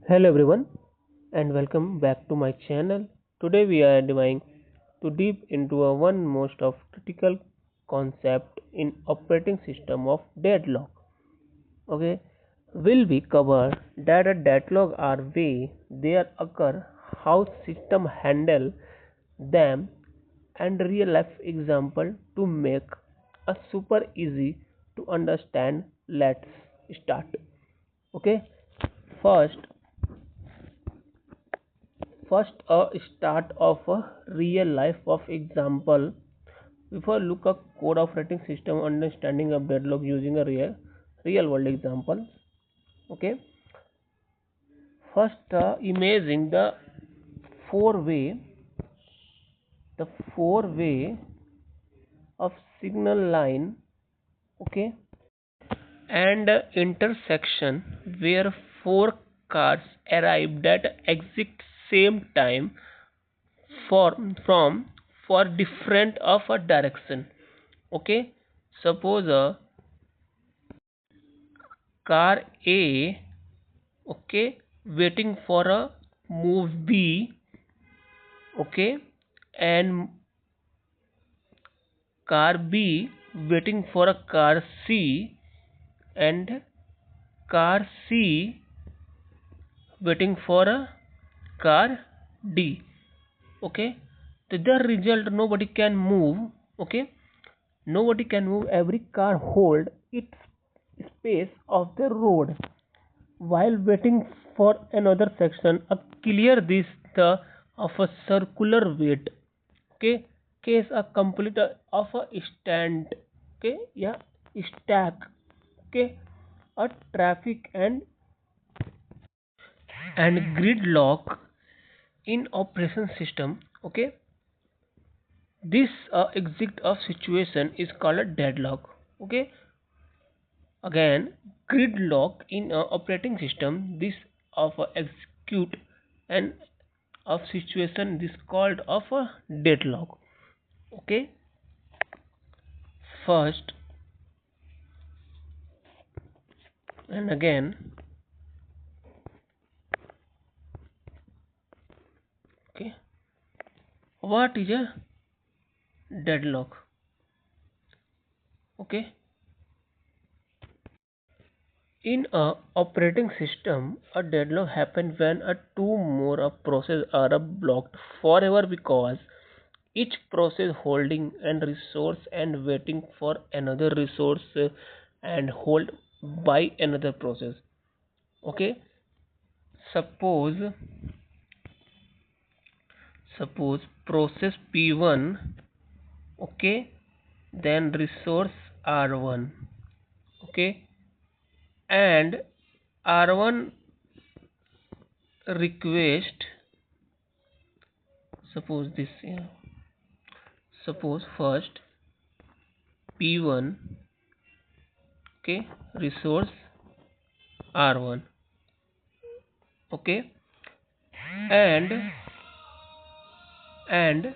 Hello everyone and welcome back to my channel. Today we are diving to deep into a one most of critical concept in operating system of deadlock. Okay, will we cover that a deadlock are way they occur, how system handle them, and real life example to make a super easy to understand. Let's start. Okay, first First, a start of a real life of example. Before look a code operating system understanding of deadlock using a real world example. Okay. First, imagine four way the four way of signal line. Okay, and intersection where four cars arrived at exact same time for from for different of a direction. Okay, suppose a car A, okay, waiting for a move B, okay, and car B waiting for a car C, and car C waiting for a car D. Okay, the result nobody can move. Okay, nobody can move. Every car hold its space of the road while waiting for another section. A clear this the of a circular weight. Okay, case a complete of a stand. Okay, yeah, stack. Okay, a traffic and gridlock in operation system. Okay, this exit of situation is called a deadlock. Okay, again, gridlock in operating system, this of execute and of situation, this called of a deadlock. Okay, first and again. Okay, what is a deadlock? Okay, in a operating system, a deadlock happens when a two more of process are blocked forever because each process holding and resource and waiting for another resource and hold by another process. Okay, suppose process P1, okay, then resource R1, okay, and R1 request, suppose this, yeah, suppose first P1, okay, resource R1, okay, and and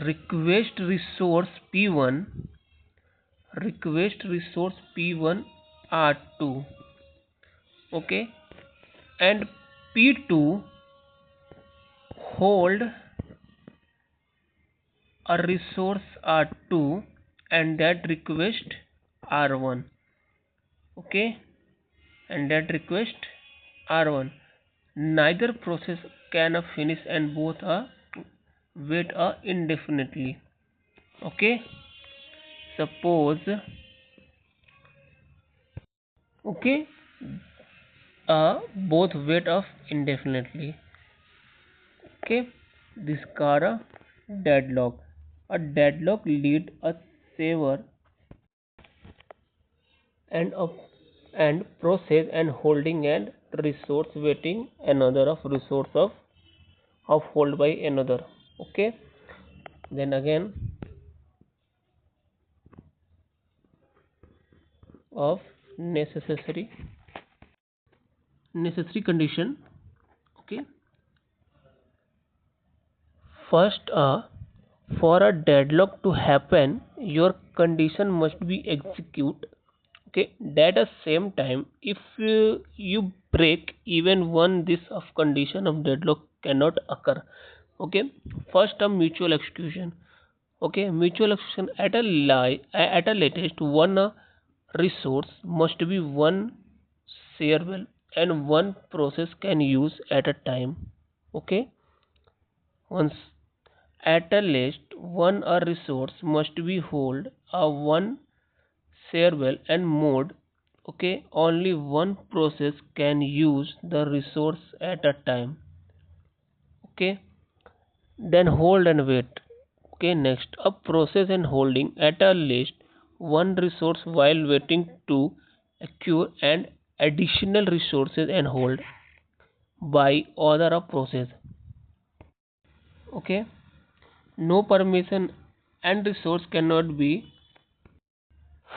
request resource P1, request resource P1 R2, okay, and P2 hold a resource R2 and that request R1, okay, and that request R1. Neither process can finish and both are wait indefinitely. Okay, suppose, okay, both wait of indefinitely. Okay, this car a deadlock. A deadlock lead a saver and of and process and holding and resource waiting another of resource of hold by another. Okay, then again of necessary condition. Okay, first, for a deadlock to happen, your condition must be executed. Okay, at the same time, if you break even one this of condition of deadlock cannot occur. Okay, first a mutual exclusion. Okay, mutual exclusion at a latest one resource must be one shareable and one process can use at a time. Okay, once at a least one a resource must be hold a one shareable and mode. Okay, only one process can use the resource at a time. Okay, then hold and wait. Okay, next a process and holding at a least one resource while waiting to accrue and additional resources and hold by other a process. Okay, no permission and resource cannot be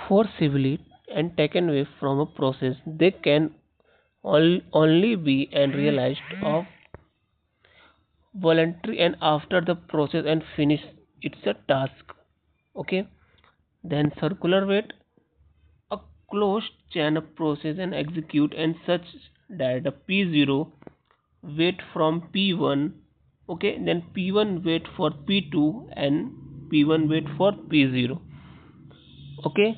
forcibly and taken away from a process. They can only be and realized of voluntary and after the process and finish it's a task. Okay, then circular wait, a closed chain of process and execute and such that the p0 wait from p1. Okay, then p1 wait for p2 and p1 wait for p0. Okay,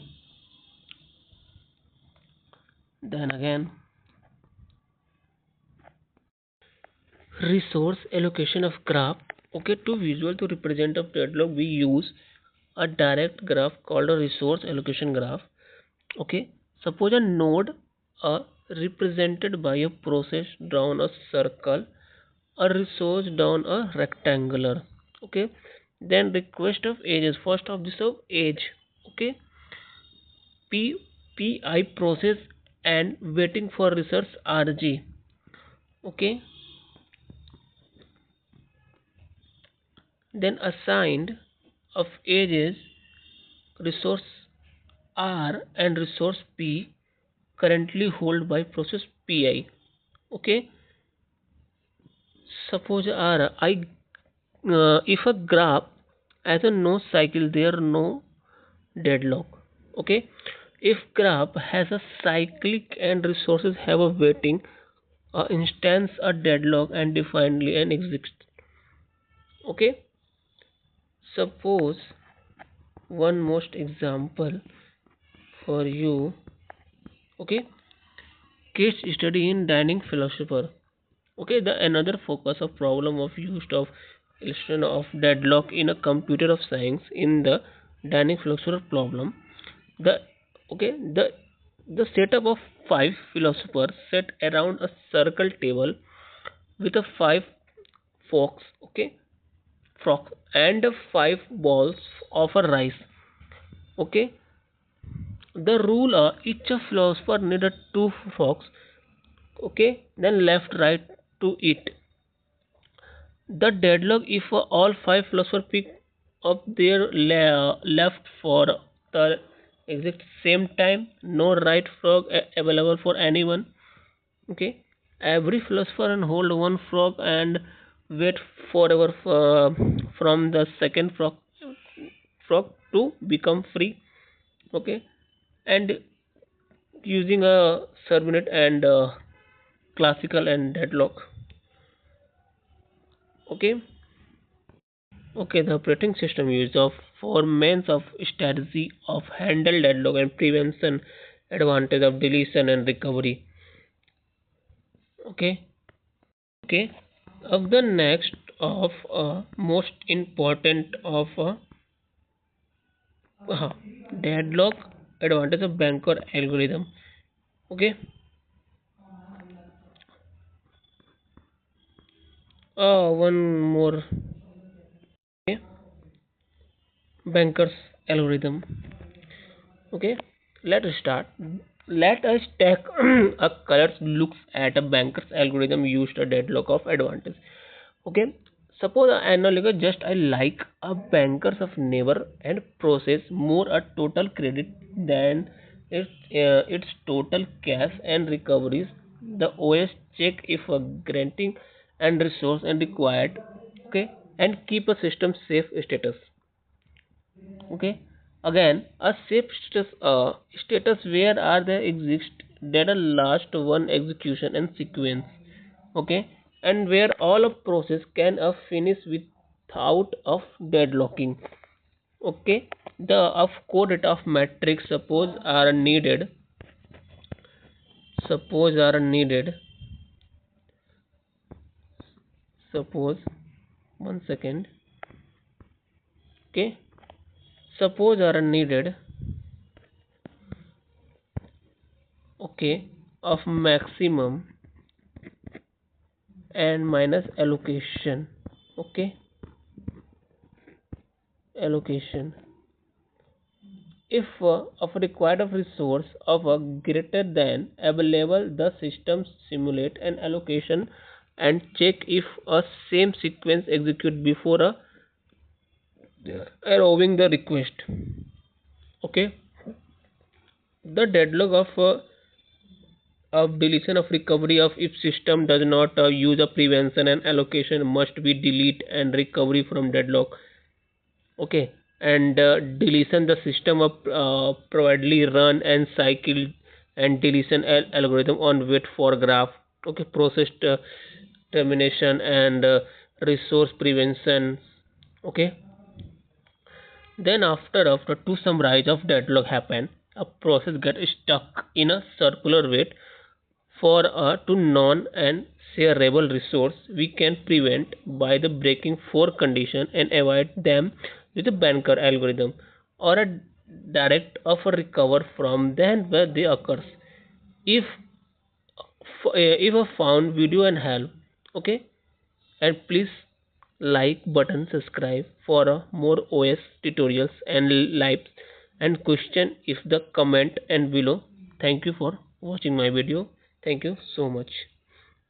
then again resource allocation of graph. Okay, to visual to represent a deadlock we use a direct graph called a resource allocation graph. Okay, suppose a node represented by a process drawn a circle, a resource down a rectangular. Okay, then request of edges, first of this of edge. Okay, p pi process and waiting for resource rg. Okay, then assigned of edges resource R and resource P currently held by process Pi. Okay, suppose R I if a graph has a no cycle, there no deadlock. Okay, if graph has a cyclic and resources have a waiting instance a deadlock and definedly and exists. Okay, suppose one most example for you. Okay, case study in dining philosopher. Okay, the another focus of problem of use of illustration of deadlock in a computer of science in the dining philosopher problem. The okay the setup of five philosophers set around a circle table with a five forks. Okay, forks and five balls of a rice. Okay, the rule each philosopher needed two forks. Okay, then left right to eat. The deadlock if all five philosophers pick up their left for the exact same time, no right frog available for anyone. Okay, every philosopher and hold one frog and wait forever from the second frog to become free. Okay, and using a subnet and classical and deadlock. Okay. Okay, the operating system use of four means of strategy of handle deadlock and prevention, advantage of deletion and recovery. Okay, okay. Of the next of most important of deadlock advantage of banker algorithm. Okay, one more. Okay, bankers algorithm. Okay, let us start. Let us take a color looks at a banker's algorithm used a deadlock of advantage. Okay, suppose an analog just I like a bankers of neighbor and process more a total credit than its total cash and recoveries. The OS check if a granting and resource and required. Okay, and keep a system safe status. Okay, Again, a safe status where are there exist that a last one execution and sequence. Okay, and where all of process can finish without of deadlocking. Okay, the of code data of matrix suppose are needed suppose one second. Okay, suppose are needed. Okay, of maximum and minus allocation. Okay, allocation if of required of resource of a greater than available, the system simulate an allocation and check if a same sequence execute before allowing the request. Okay, the deadlock of deletion of recovery of if system does not use a prevention and allocation must be delete and recovery from deadlock. Okay, and deletion the system of providely run and cycle and deletion algorithm on wait for graph. Okay, process termination and resource prevention. Okay, then after to summarize of deadlock happen, a process get stuck in a circular wait for a to non and shareable resource. We can prevent by the breaking four condition and avoid them with a banker algorithm or a direct of a recover from then where they occurs. If if a found video and help, okay, and please like button subscribe for more OS tutorials and lives and question if the comment and below. Thank you for watching my video. Thank you so much.